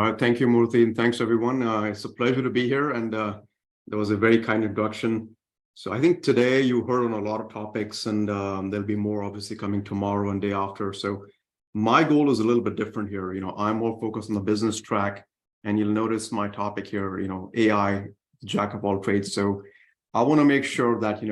All right, thank you, Murthy, and thanks everyone. It's a pleasure to be here, and that was a very kind introduction. So I think today you heard on a lot of topics, and there'll be more obviously coming tomorrow and day after. So my goal is a little bit different here. I'm more focused on the business track, and you'll notice my topic here. AI, jack of all trades. So I want to make sure that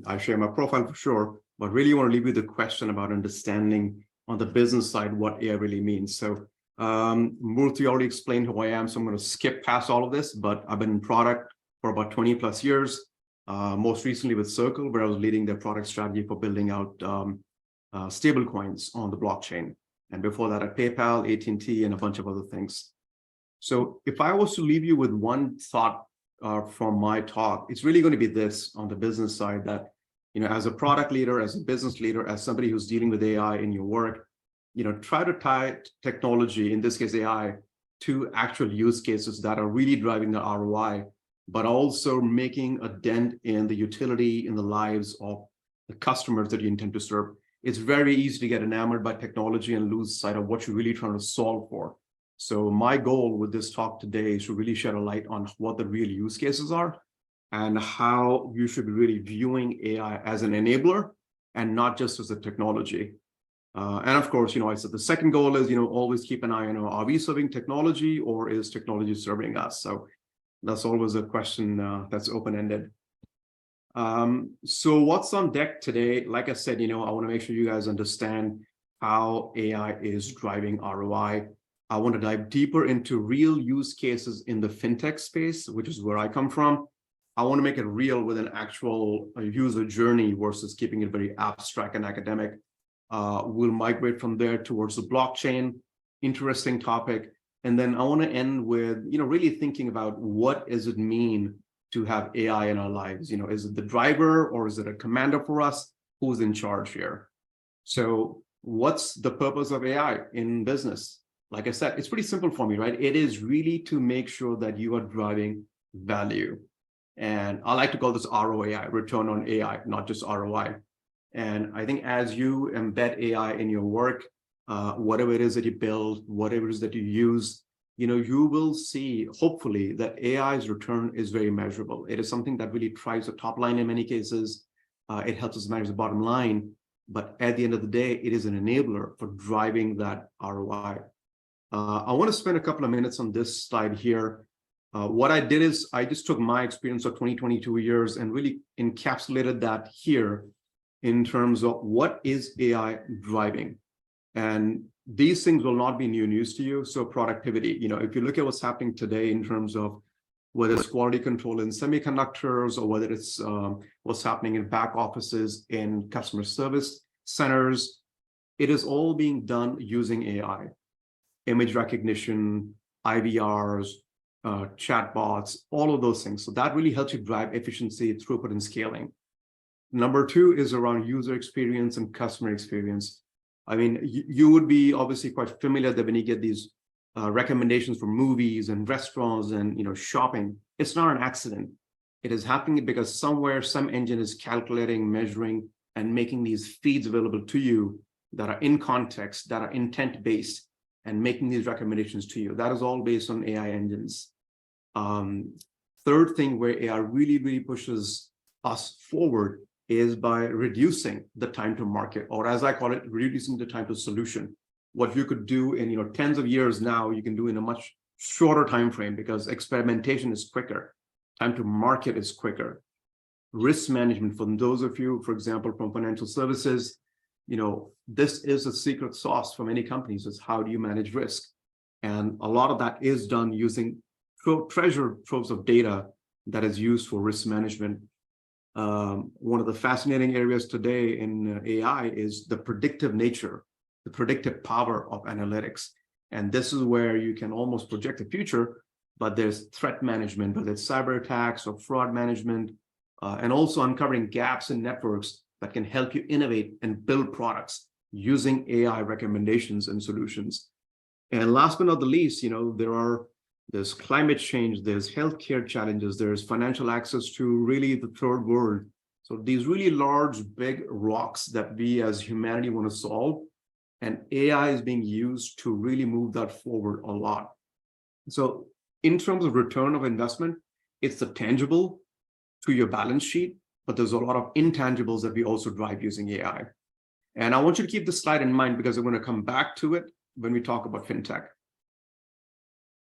I share my profile for sure, but really want to leave you the question about understanding on the business side what AI really means. So Murthy already explained who I am, so I'm going to skip past all of this, but I've been in product for about 20 plus years, most recently with Circle, where I was leading their product strategy for building out stable coins on the blockchain. And before that at PayPal, AT&T, and a bunch of other things. So if I was to leave you with one thought from my talk, it's really going to be this on the business side that, as a product leader, as a business leader, as somebody who's dealing with AI in your work, try to tie technology, in this case AI, to actual use cases that are really driving the ROI, but also making a dent in the utility in the lives of the customers that you intend to serve. It's very easy to get enamored by technology and lose sight of what you're really trying to solve for. So my goal with this talk today is to really shed a light on what the real use cases are and how you should be really viewing AI as an enabler and not just as a technology. And of course, I said the second goal is, always keep an eye on, are we serving technology or is technology serving us? So that's always a question that's open-ended. So what's on deck today? Like I said, I want to make sure you guys understand how AI is driving ROI. I want to dive deeper into real use cases in the fintech space, which is where I come from. I want to make it real with an actual user journey versus keeping it very abstract and academic. We'll migrate from there towards the blockchain, interesting topic. And then I want to end with, really thinking about what does it mean to have AI in our lives? Is it the driver or is it a commander for us? Who's in charge here? So what's the purpose of AI in business? Like I said, it's pretty simple for me, right? It is really to make sure that you are driving value. And I like to call this ROAI, return on AI, not just ROI. And I think as you embed AI in your work, whatever it is that you build, whatever it is that you use, you will see, hopefully, that AI's return is very measurable. It is something that really drives the top line in many cases. It helps us manage the bottom line. But at the end of the day, it is an enabler for driving that ROI. I want to spend a couple of minutes on this slide here. What I did is I just took my experience of 22 years and really encapsulated that here in terms of what is AI driving. And these things will not be new news to you. So productivity, if you look at what's happening today in terms of whether it's quality control in semiconductors or whether it's what's happening in back offices, in customer service centers, it is all being done using AI. Image recognition, IVRs, chatbots, all of those things. So that really helps you drive efficiency, throughput, and scaling. Number two is around user experience and customer experience. I mean, you would be obviously quite familiar that when you get these recommendations for movies and restaurants and shopping, it's not an accident. It is happening because somewhere some engine is calculating, measuring, and making these feeds available to you that are in context, that are intent-based, and making these recommendations to you. That is all based on AI engines. Third thing where AI really, really pushes us forward is by reducing the time to market, or as I call it, reducing the time to solution. What you could do in tens of years now, you can do in a much shorter time frame because experimentation is quicker. Time to market is quicker. Risk management, for those of you, for example, from financial services, this is a secret sauce for many companies, is how do you manage risk? And a lot of that is done using treasure troves of data that is used for risk management. One of the fascinating areas today in AI is the predictive nature, the predictive power of analytics. And this is where you can almost project the future, but there's threat management, whether it's cyber attacks or fraud management, and also uncovering gaps in networks that can help you innovate and build products using AI recommendations and solutions. And last but not the least, there's climate change, there's healthcare challenges, there's financial access to really the third world. So these really large, big rocks that we as humanity want to solve, and AI is being used to really move that forward a lot. So in terms of return of investment, it's the tangible to your balance sheet, but there's a lot of intangibles that we also drive using AI. And I want you to keep this slide in mind because I'm going to come back to it when we talk about fintech.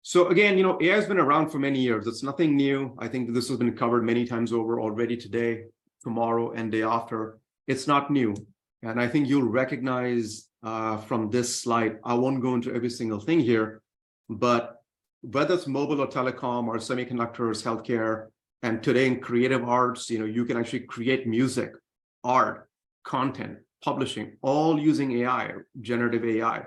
So again, AI has been around for many years. It's nothing new. I think this has been covered many times over already today, tomorrow, and day after. It's not new. And I think you'll recognize from this slide, I won't go into every single thing here, but whether it's mobile or telecom or semiconductors, healthcare, and today in creative arts, you can actually create music, art, content, publishing, all using AI, generative AI,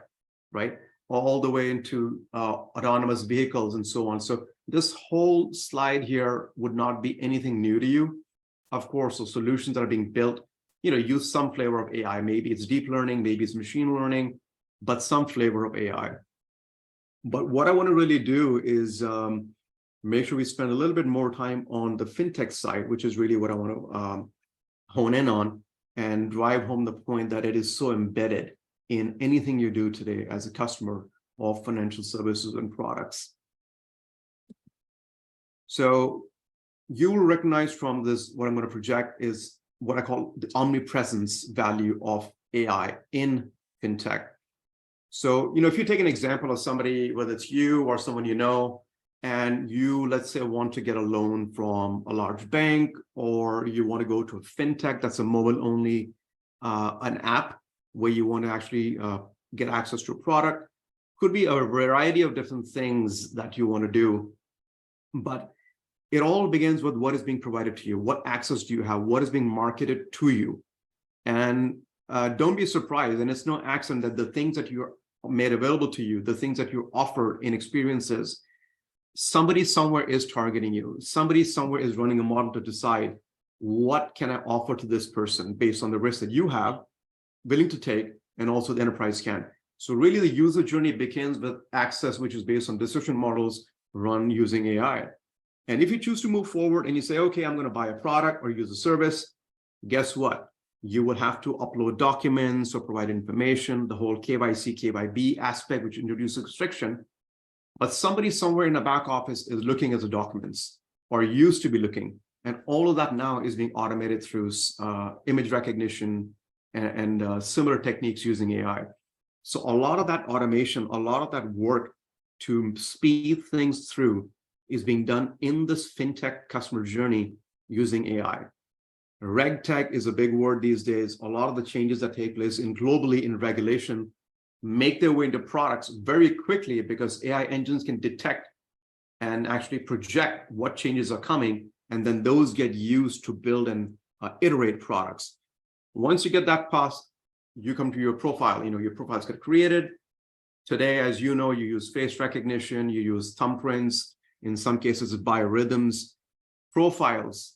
right? All the way into autonomous vehicles and so on. So this whole slide here would not be anything new to you. Of course, the solutions that are being built, use some flavor of AI. Maybe it's deep learning, maybe it's machine learning, but some flavor of AI. But what I want to really do is make sure we spend a little bit more time on the fintech side, which is really what I want to hone in on and drive home the point that it is so embedded in anything you do today as a customer of financial services and products. So you will recognize from this, what I'm going to project is what I call the omnipresence value of AI in fintech. So, if you take an example of somebody, whether it's you or someone and you, let's say, want to get a loan from a large bank, or you want to go to a fintech that's a mobile only, an app where you want to actually get access to a product, could be a variety of different things that you want to do. But it all begins with what is being provided to you. What access do you have? What is being marketed to you? And don't be surprised, and it's no accident that the things that you're made available to you, the things that you offer in experiences, somebody somewhere is targeting you. Somebody somewhere is running a model to decide, what can I offer to this person based on the risk that you have, willing to take, and also the enterprise can. So really the user journey begins with access, which is based on decision models run using AI. And if you choose to move forward and you say, okay, I'm going to buy a product or use a service, guess what? You will have to upload documents or provide information, the whole KYC, KYB aspect, which introduces restriction. But somebody somewhere in the back office is looking at the documents or used to be looking. And all of that now is being automated through image recognition and similar techniques using AI. So a lot of that automation, a lot of that work to speed things through is being done in this fintech customer journey using AI. RegTech is a big word these days. A lot of the changes that take place globally in regulation make their way into products very quickly because AI engines can detect and actually project what changes are coming, and then those get used to build and iterate products. Once you get that past, you come to your profile. Your profiles get created. Today, as you know, you use face recognition, you use thumbprints, in some cases biorhythms, profiles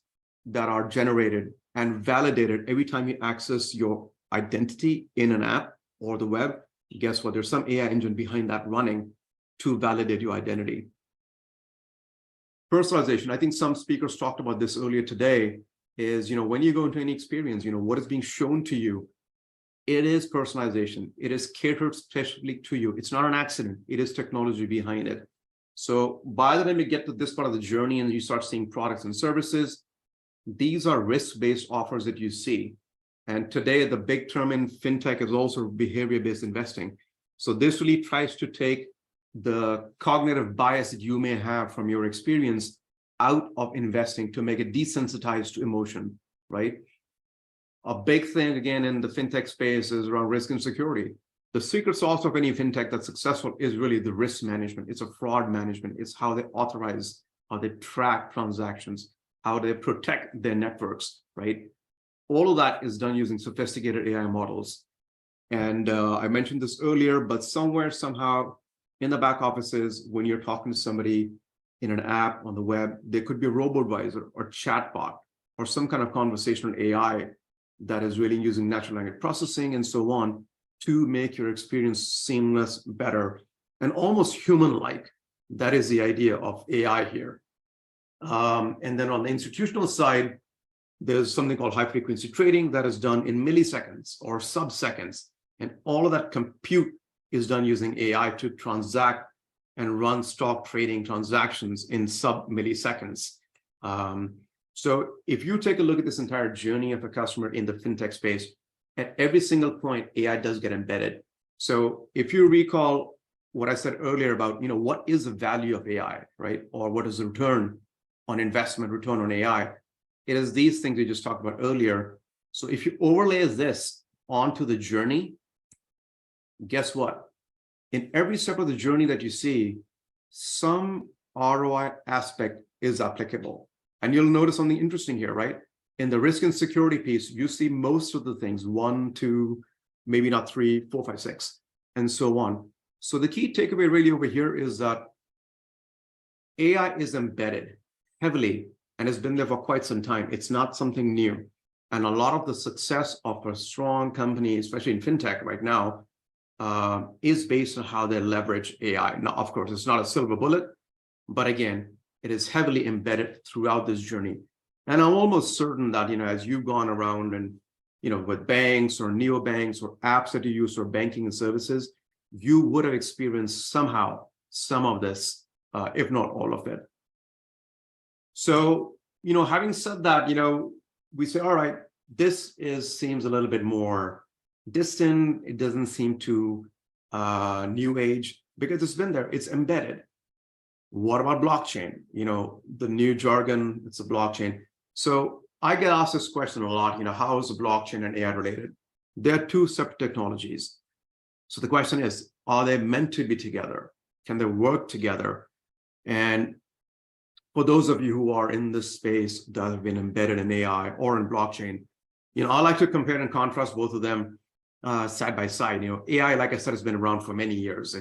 that are generated and validated every time you access your identity in an app or the web. Guess what? There's some AI engine behind that running to validate your identity. Personalization. I think some speakers talked about this earlier today, is, when you go into any experience, what is being shown to you, it is personalization. It is catered specifically to you. It's not an accident. It is technology behind it. So by the time you get to this part of the journey and you start seeing products and services, these are risk-based offers that you see. And today, the big term in fintech is also behavior-based investing. So this really tries to take the cognitive bias that you may have from your experience out of investing to make it desensitized to emotion, right? A big thing, again, in the fintech space is around risk and security. The secret sauce of any fintech that's successful is really the risk management. It's a fraud management. It's how they authorize, how they track transactions, how they protect their networks, right? All of that is done using sophisticated AI models. And I mentioned this earlier, but somewhere, somehow, in the back offices, when you're talking to somebody in an app on the web, there could be a robo-advisor or chatbot or some kind of conversational AI that is really using natural language processing and so on to make your experience seamless, better, and almost human-like. That is the idea of AI here. And then on the institutional side, there's something called high-frequency trading that is done in milliseconds or sub-seconds. And all of that compute is done using AI to transact and run stock trading transactions in sub-milliseconds. So if you take a look at this entire journey of a customer in the fintech space, at every single point, AI does get embedded. So if you recall what I said earlier about, what is the value of AI, right? Or what is the return on investment, return on AI? It is these things we just talked about earlier. So if you overlay this onto the journey, guess what? In every step of the journey that you see, some ROI aspect is applicable. And you'll notice something interesting here, right? In the risk and security piece, you see most of the things, 1, 2, maybe not 3, 4, 5, 6, and so on. So the key takeaway really over here is that AI is embedded heavily and has been there for quite some time. It's not something new. And a lot of the success of a strong company, especially in fintech right now, is based on how they leverage AI. Now, of course, it's not a silver bullet, but again, it is heavily embedded throughout this journey. And I'm almost certain that, as you've gone around and, with banks or neobanks or apps that you use for banking and services, you would have experienced somehow some of this, if not all of it. So, having said that, we say, all right, this seems a little bit more distant. It doesn't seem too new age because it's been there. It's embedded. What about blockchain? The new jargon, it's a blockchain. So I get asked this question a lot, how is the blockchain and AI related? They're two separate technologies. So the question is, are they meant to be together? Can they work together? And for those of you who are in this space that have been embedded in AI or in blockchain, I like to compare and contrast both of them side by side. AI, like I said, has been around for many years.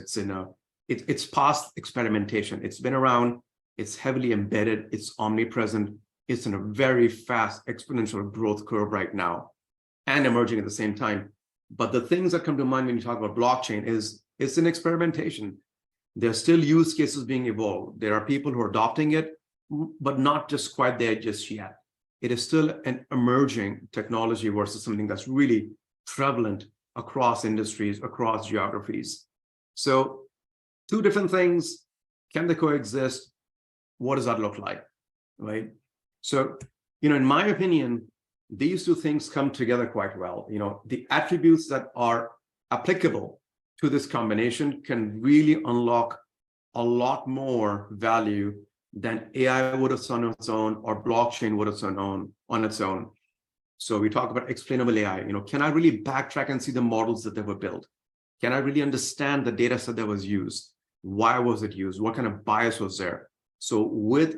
It's past experimentation. It's been around. It's heavily embedded. It's omnipresent. It's in a very fast exponential growth curve right now and emerging at the same time. But the things that come to mind when you talk about blockchain is it's an experimentation. There's still use cases being evolved. There are people who are adopting it, but not just quite there just yet. It is still an emerging technology versus something that's really prevalent across industries, across geographies. So two different things, can they coexist? What does that look like, right? So, in my opinion, these two things come together quite well. The attributes that are applicable to this combination can really unlock a lot more value than AI would have done on its own or blockchain would have done on its own. So we talk about explainable AI. Can I really backtrack and see the models that they were built? Can I really understand the data set that was used? Why was it used? What kind of bias was there? So with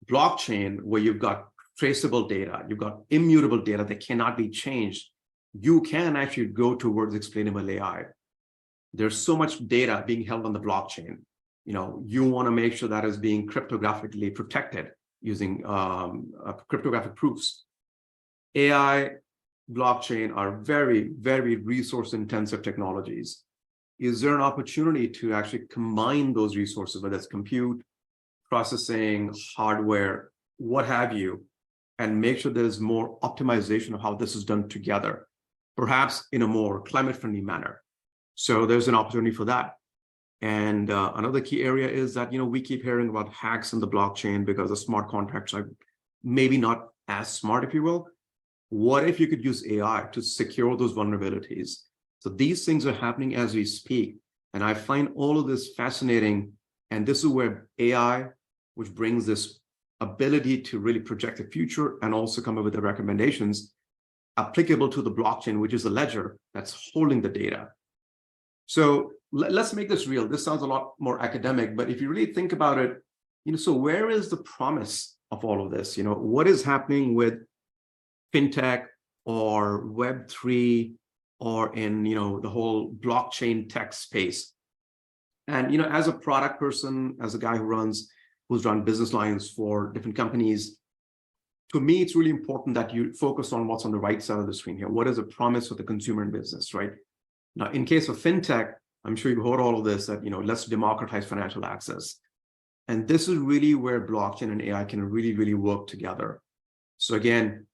blockchain, where you've got traceable data, you've got immutable data that cannot be changed, you can actually go towards explainable AI. There's so much data being held on the blockchain. You want to make sure that is being cryptographically protected using cryptographic proofs. AI, blockchain are very, very resource intensive technologies. Is there an opportunity to actually combine those resources, whether it's compute, processing, hardware, what have you, and make sure there's more optimization of how this is done together, perhaps in a more climate-friendly manner? So there's an opportunity for that. And another key area is that, we keep hearing about hacks in the blockchain because the smart contracts are maybe not as smart, if you will. What if you could use AI to secure those vulnerabilities? So these things are happening as we speak. And I find all of this fascinating. And this is where AI, which brings this ability to really project the future and also come up with the recommendations applicable to the blockchain, which is a ledger that's holding the data. So let's make this real. This sounds a lot more academic, but if you really think about it, so where is the promise of all of this? What is happening with fintech or Web3 or in, the whole blockchain tech space? And, as a product person, as a guy who's run business lines for different companies, to me, it's really important that you focus on what's on the right side of the screen here. What is the promise for the consumer and business, right? Now, in case of fintech, I'm sure you've heard all of this, that, let's democratize financial access. And this is really where blockchain and AI can really, really work together. So again,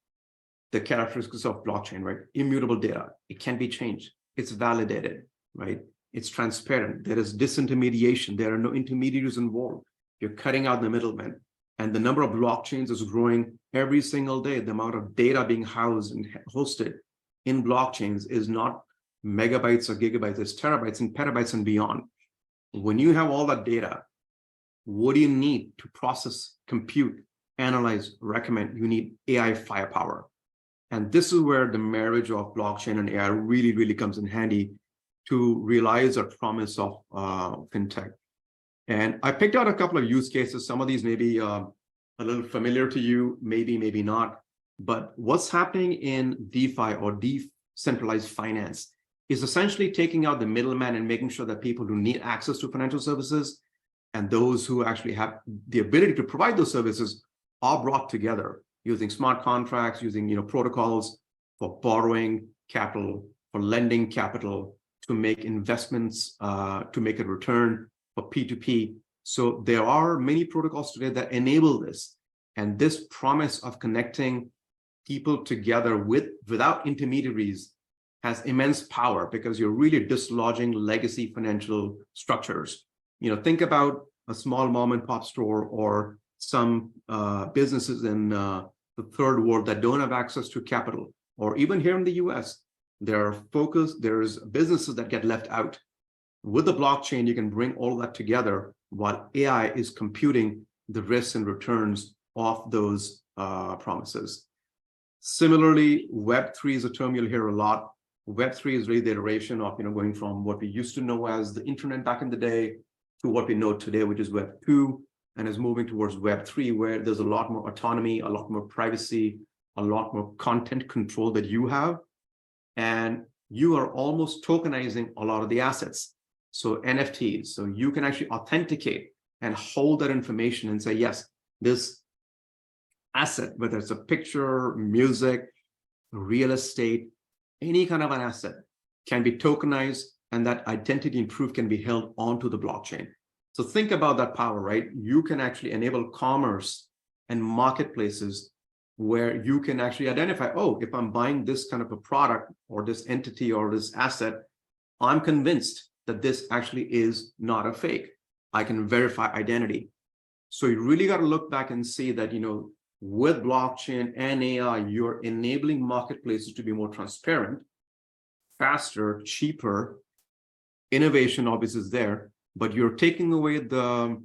the characteristics of blockchain, right? Immutable data, it can be changed. It's validated, right? It's transparent. There is disintermediation. There are no intermediaries involved. You're cutting out the middlemen. And the number of blockchains is growing every single day. The amount of data being housed and hosted in blockchains is not megabytes or gigabytes, it's terabytes and petabytes and beyond. When you have all that data, what do you need to process, compute, analyze, recommend? You need AI firepower. And this is where the marriage of blockchain and AI really, really comes in handy to realize our promise of fintech. And I picked out a couple of use cases. Some of these may be a little familiar to you, maybe not. But what's happening in DeFi or decentralized finance is essentially taking out the middleman and making sure that people who need access to financial services and those who actually have the ability to provide those services are brought together using smart contracts, using protocols for borrowing capital, for lending capital, to make investments, to make a return for P2P. So there are many protocols today that enable this. And this promise of connecting people together without intermediaries has immense power, because you're really dislodging legacy financial structures. Think about a small mom and pop store or some businesses in the third world that don't have access to capital, or even here in the US, there's businesses that get left out. With the blockchain, you can bring all that together while AI is computing the risks and returns of those promises. Similarly, Web3 is a term you'll hear a lot. Web3 is really the iteration of going from what we used to know as the internet back in the day to what we know today, which is Web2, and is moving towards Web3, where there's a lot more autonomy, a lot more privacy, a lot more content control that you have. And you are almost tokenizing a lot of the assets. So NFTs, so you can actually authenticate and hold that information and say, yes, this asset, whether it's a picture, music, real estate, any kind of an asset, can be tokenized, and that identity and proof can be held onto the blockchain. So think about that power, right? You can actually enable commerce and marketplaces where you can actually identify, oh, if I'm buying this kind of a product or this entity or this asset, I'm convinced that this actually is not a fake. I can verify identity. So you really got to look back and see that, with blockchain and AI, you're enabling marketplaces to be more transparent, faster, cheaper. Innovation obviously is there, but you're taking away the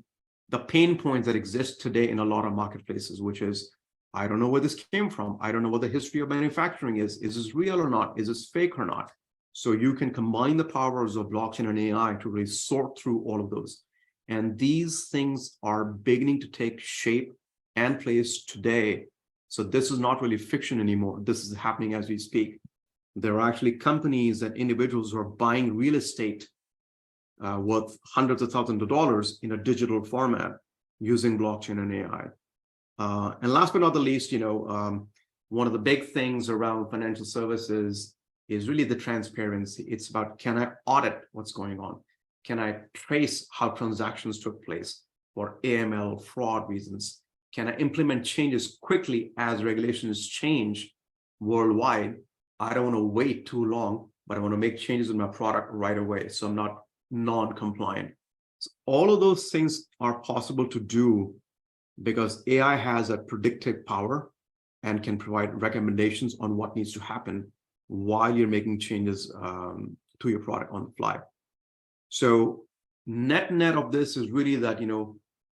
pain points that exist today in a lot of marketplaces, which is, I don't know where this came from. I don't know what the history of manufacturing is. Is this real or not? Is this fake or not? So you can combine the powers of blockchain and AI to really sort through all of those. And these things are beginning to take shape and place today. So this is not really fiction anymore. This is happening as we speak. There are actually companies and individuals who are buying real estate worth hundreds of thousands of dollars in a digital format using blockchain and AI. And last but not the least, one of the big things around financial services is really the transparency. It's about, can I audit what's going on? Can I trace how transactions took place for AML fraud reasons? Can I implement changes quickly as regulations change worldwide? I don't want to wait too long, but I want to make changes in my product right away, so I'm not non-compliant. So all of those things are possible to do because AI has a predictive power and can provide recommendations on what needs to happen while you're making changes to your product on the fly. So net of this is really that,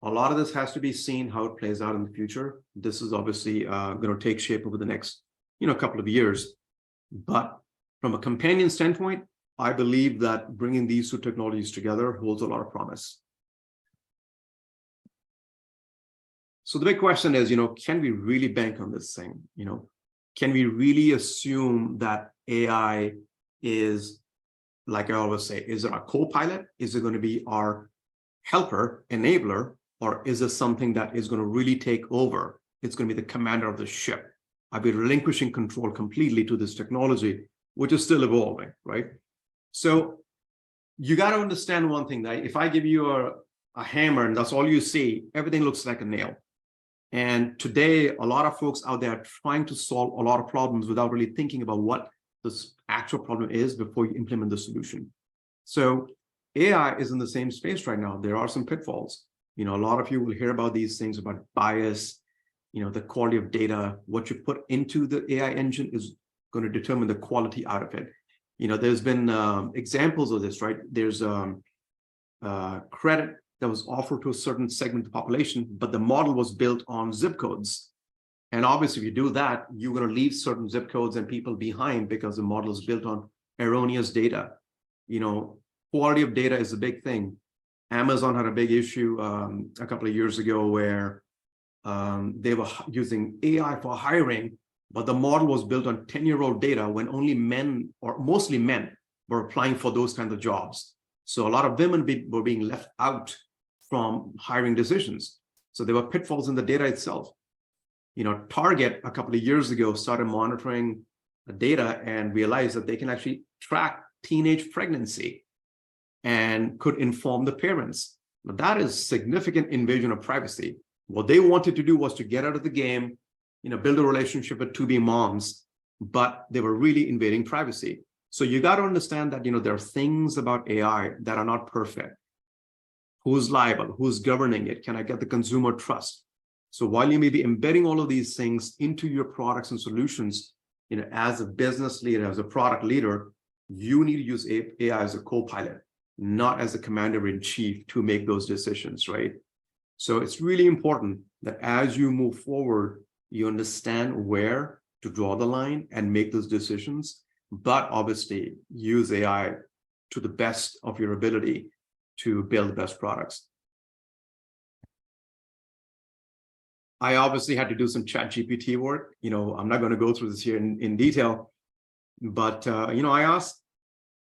a lot of this has to be seen how it plays out in the future. This is obviously going to take shape over the next, couple of years. But from a companion standpoint, I believe that bringing these two technologies together holds a lot of promise. So the big question is, can we really bank on this thing? Can we really assume that AI is, like I always say, is it our co-pilot? Is it going to be our helper, enabler? Or is this something that is going to really take over? It's going to be the commander of the ship. I'll be relinquishing control completely to this technology, which is still evolving, right? So you got to understand one thing, that if I give you a hammer and that's all you see, everything looks like a nail. And today, a lot of folks out there are trying to solve a lot of problems without really thinking about what this actual problem is before you implement the solution. So AI is in the same space right now. There are some pitfalls. A lot of you will hear about these things about bias, the quality of data. What you put into the AI engine is going to determine the quality out of it. There's been examples of this, right? There's credit that was offered to a certain segment of the population, but the model was built on zip codes. And obviously, if you do that, you're going to leave certain zip codes and people behind because the model is built on erroneous data. Quality of data is a big thing. Amazon had a big issue a couple of years ago where they were using AI for hiring, but the model was built on 10-year-old data when only men, or mostly men, were applying for those kinds of jobs. So a lot of women were being left out from hiring decisions. So there were pitfalls in the data itself. Target a couple of years ago started monitoring the data and realized that they can actually track teenage pregnancy and could inform the parents. Now, that is significant invasion of privacy. What they wanted to do was to get out of the game, build a relationship with to-be moms, but they were really invading privacy. So you got to understand that, there are things about AI that are not perfect. Who's liable? Who's governing it? Can I get the consumer trust? So while you may be embedding all of these things into your products and solutions, as a business leader, as a product leader, you need to use AI as a co-pilot, not as a commander-in-chief to make those decisions, right? So it's really important that as you move forward, you understand where to draw the line and make those decisions, but obviously use AI to the best of your ability to build the best products. I obviously had to do some ChatGPT work. I'm not going to go through this here in detail, but, I asked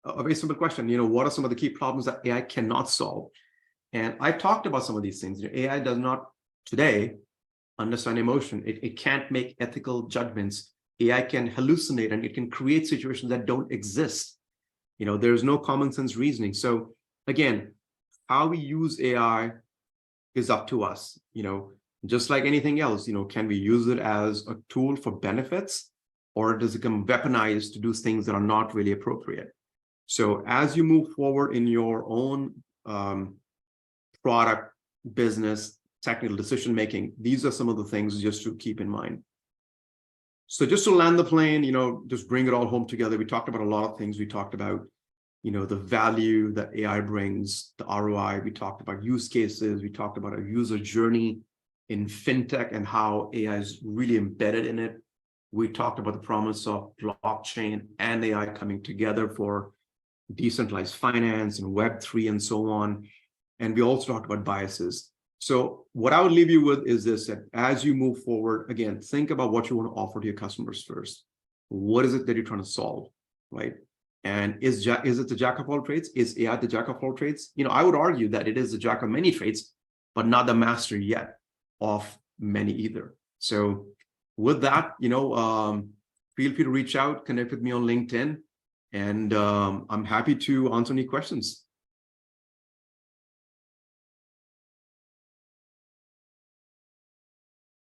a very simple question, what are some of the key problems that AI cannot solve? And I talked about some of these things. AI does not today understand emotion. It can't make ethical judgments. AI can hallucinate and it can create situations that don't exist. There's no common sense reasoning. So again, how we use AI is up to us. Just like anything else, can we use it as a tool for benefits, or does it become weaponized to do things that are not really appropriate? So as you move forward in your own product, business, technical decision-making, these are some of the things just to keep in mind. So just to land the plane, just bring it all home together. We talked about a lot of things. We talked about, the value that AI brings, the ROI. We talked about use cases. We talked about a user journey in fintech and how AI is really embedded in it. We talked about the promise of blockchain and AI coming together for decentralized finance and Web3 and so on. And we also talked about biases. So what I would leave you with is this, that as you move forward, again, think about what you want to offer to your customers first. What is it that you're trying to solve, right? And is it the jack of all trades? Is AI the jack of all trades? I would argue that it is the jack of many trades, but not the master yet of many either. So with that, feel free to reach out, connect with me on LinkedIn, and I'm happy to answer any questions.